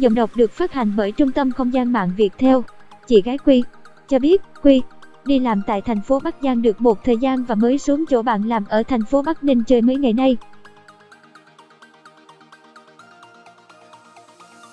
Giọng đọc được phát hành bởi Trung tâm Không gian mạng Viettel. Chị gái Quy cho biết Quy đi làm tại thành phố Bắc Giang được một thời gian và mới xuống chỗ bạn làm ở thành phố Bắc Ninh chơi mấy ngày nay.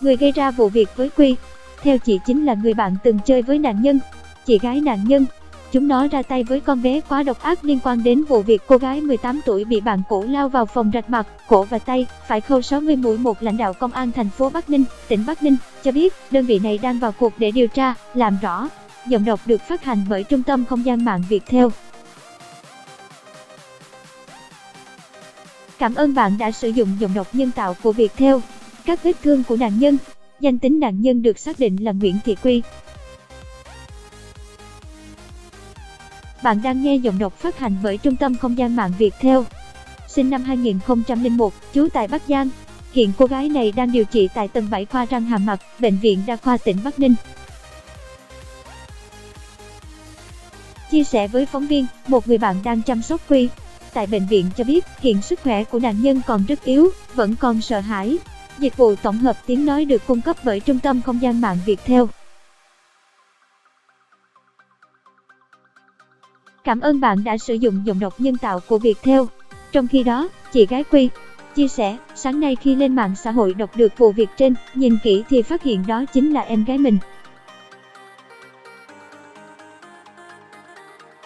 Người gây ra vụ việc với Quy, theo chị chính là người bạn từng chơi với nạn nhân, chị gái nạn nhân. Chúng nó ra tay với con bé quá độc ác liên quan đến vụ việc cô gái 18 tuổi bị bạn cũ lao vào phòng rạch mặt, cổ và tay, phải khâu 60 mũi. Một lãnh đạo công an thành phố Bắc Ninh, tỉnh Bắc Ninh cho biết đơn vị này đang vào cuộc để điều tra, làm rõ. Giọng đọc được phát hành bởi Trung tâm Không gian mạng Viettel. Cảm ơn bạn đã sử dụng giọng đọc nhân tạo của Viettel. Các vết thương của nạn nhân. Danh tính nạn nhân được xác định là Nguyễn Thị Quy. Bạn đang nghe giọng đọc phát hành bởi Trung tâm Không gian mạng Viettel. Sinh năm 2001, trú tại Bắc Giang. Hiện cô gái này đang điều trị tại tầng 7 khoa răng hàm mặt, Bệnh viện Đa khoa tỉnh Bắc Ninh. Chia sẻ với phóng viên, một người bạn đang chăm sóc Quy tại bệnh viện cho biết hiện sức khỏe của nạn nhân còn rất yếu, vẫn còn sợ hãi. Dịch vụ tổng hợp tiếng nói được cung cấp bởi Trung tâm Không gian mạng Viettel. Cảm ơn bạn đã sử dụng giọng đọc nhân tạo của Viettel. Trong khi đó, chị gái Quy chia sẻ, sáng nay khi lên mạng xã hội đọc được vụ việc trên, nhìn kỹ thì phát hiện đó chính là em gái mình.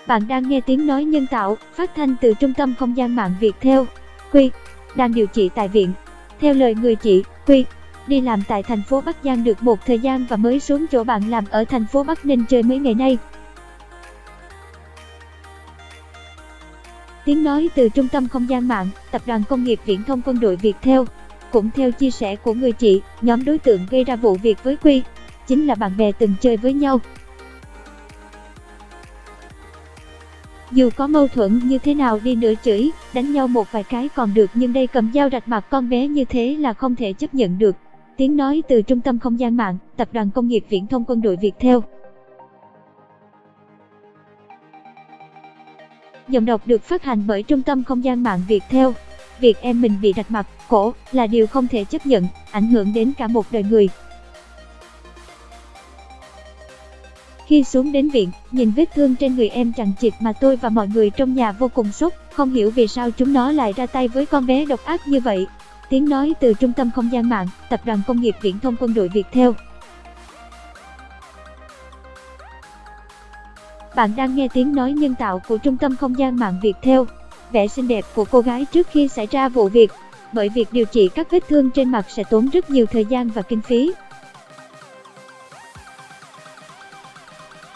Bạn đang nghe tiếng nói nhân tạo, phát thanh từ Trung tâm Không gian mạng Viettel. Quy đang điều trị tại viện. Theo lời người chị, Quy đi làm tại thành phố Bắc Giang được một thời gian và mới xuống chỗ bạn làm ở thành phố Bắc Ninh chơi mấy ngày nay. Tiếng nói từ Trung tâm Không gian mạng, Tập đoàn Công nghiệp Viễn thông Quân đội Viettel. Cũng theo chia sẻ của người chị, nhóm đối tượng gây ra vụ việc với Quy chính là bạn bè từng chơi với nhau. Dù có mâu thuẫn như thế nào đi nữa, chửi, đánh nhau một vài cái còn được, nhưng đây cầm dao rạch mặt con bé như thế là không thể chấp nhận được. Tiếng nói từ Trung tâm Không gian mạng, Tập đoàn Công nghiệp Viễn thông Quân đội Viettel. Giọng đọc được phát hành bởi Trung tâm Không gian mạng Viettel. Việc em mình bị rạch mặt, cổ là điều không thể chấp nhận, ảnh hưởng đến cả một đời người. Khi xuống đến viện, nhìn vết thương trên người em chằng chịt mà tôi và mọi người trong nhà vô cùng sốc, không hiểu vì sao chúng nó lại ra tay với con bé độc ác như vậy. Tiếng nói từ Trung tâm Không gian mạng, Tập đoàn Công nghiệp Viễn thông Quân đội Viettel. Bạn đang nghe tiếng nói nhân tạo của Trung tâm Không gian mạng Viettel. Vẻ xinh đẹp của cô gái trước khi xảy ra vụ việc, bởi việc điều trị các vết thương trên mặt sẽ tốn rất nhiều thời gian và kinh phí.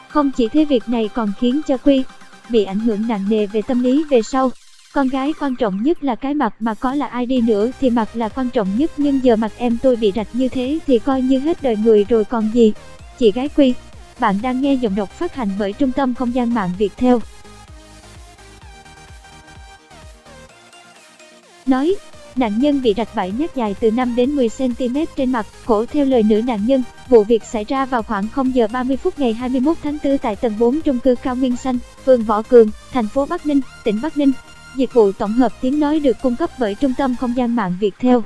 Không chỉ thế, việc này còn khiến cho Quy bị ảnh hưởng nặng nề về tâm lý về sau. Con gái quan trọng nhất là cái mặt, mà có là ai đi nữa thì mặt là quan trọng nhất, nhưng giờ mặt em tôi bị rạch như thế thì coi như hết đời người rồi còn gì. Chị gái Quy. Bạn đang nghe giọng đọc phát hành bởi Trung tâm Không gian mạng Viettel. Nói, nạn nhân bị rạch 7 nhát dài từ 5 đến 10 cm trên mặt, cổ. Theo lời nữ nạn nhân, vụ việc xảy ra vào khoảng 0 giờ 30 phút ngày 21 tháng 4 tại tầng 4 chung cư Cao Nguyên Xanh, phường Võ Cường, thành phố Bắc Ninh, tỉnh Bắc Ninh. Dịch vụ tổng hợp tiếng nói được cung cấp bởi Trung tâm Không gian mạng Viettel.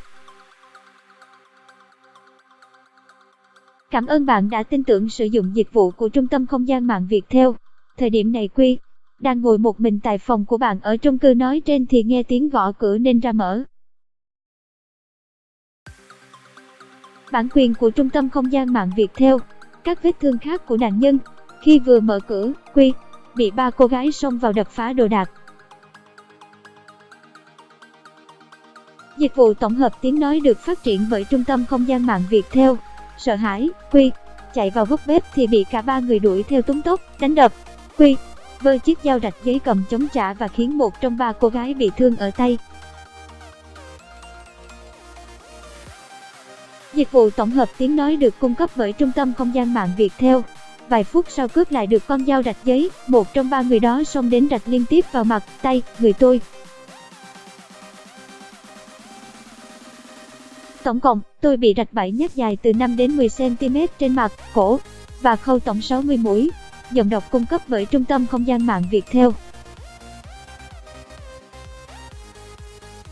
Cảm ơn bạn đã tin tưởng sử dụng dịch vụ của Trung tâm Không gian mạng Viettel. Thời điểm này Quy đang ngồi một mình tại phòng của bạn ở chung cư nói trên thì nghe tiếng gõ cửa nên ra mở. Bản quyền của Trung tâm Không gian mạng Viettel. Các vết thương khác của nạn nhân. Khi vừa mở cửa, Quy bị 3 cô gái xông vào đập phá đồ đạc. Dịch vụ tổng hợp tiếng nói được phát triển bởi Trung tâm Không gian mạng Viettel. Sợ hãi, Quy chạy vào góc bếp thì bị cả 3 người đuổi theo túm tóc, đánh đập. Quy vơ chiếc dao rạch giấy cầm chống trả và khiến một trong 3 cô gái bị thương ở tay. Dịch vụ tổng hợp tiếng nói được cung cấp bởi Trung tâm Không gian mạng Viettel. Vài phút sau cướp lại được con dao rạch giấy, một trong 3 người đó xông đến rạch liên tiếp vào mặt, tay, người tôi. Tổng cộng, tôi bị rạch 7 nhát dài từ 5 đến 10 cm trên mặt, cổ và khâu tổng 60 mũi. Giọng đọc cung cấp bởi Trung tâm Không gian mạng Viettel.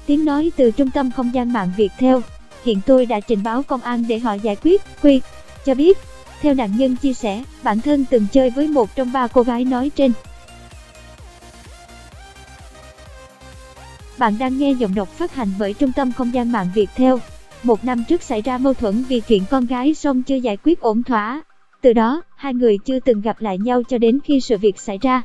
Tiếng nói từ Trung tâm Không gian mạng Viettel. Hiện tôi đã trình báo công an để họ giải quyết. Quy cho biết, theo nạn nhân chia sẻ, bản thân từng chơi với một trong 3 cô gái nói trên. Bạn đang nghe giọng đọc phát hành bởi Trung tâm Không gian mạng Viettel. 1 năm trước xảy ra mâu thuẫn vì chuyện con gái song chưa giải quyết ổn thỏa. Từ đó, hai người chưa từng gặp lại nhau cho đến khi sự việc xảy ra.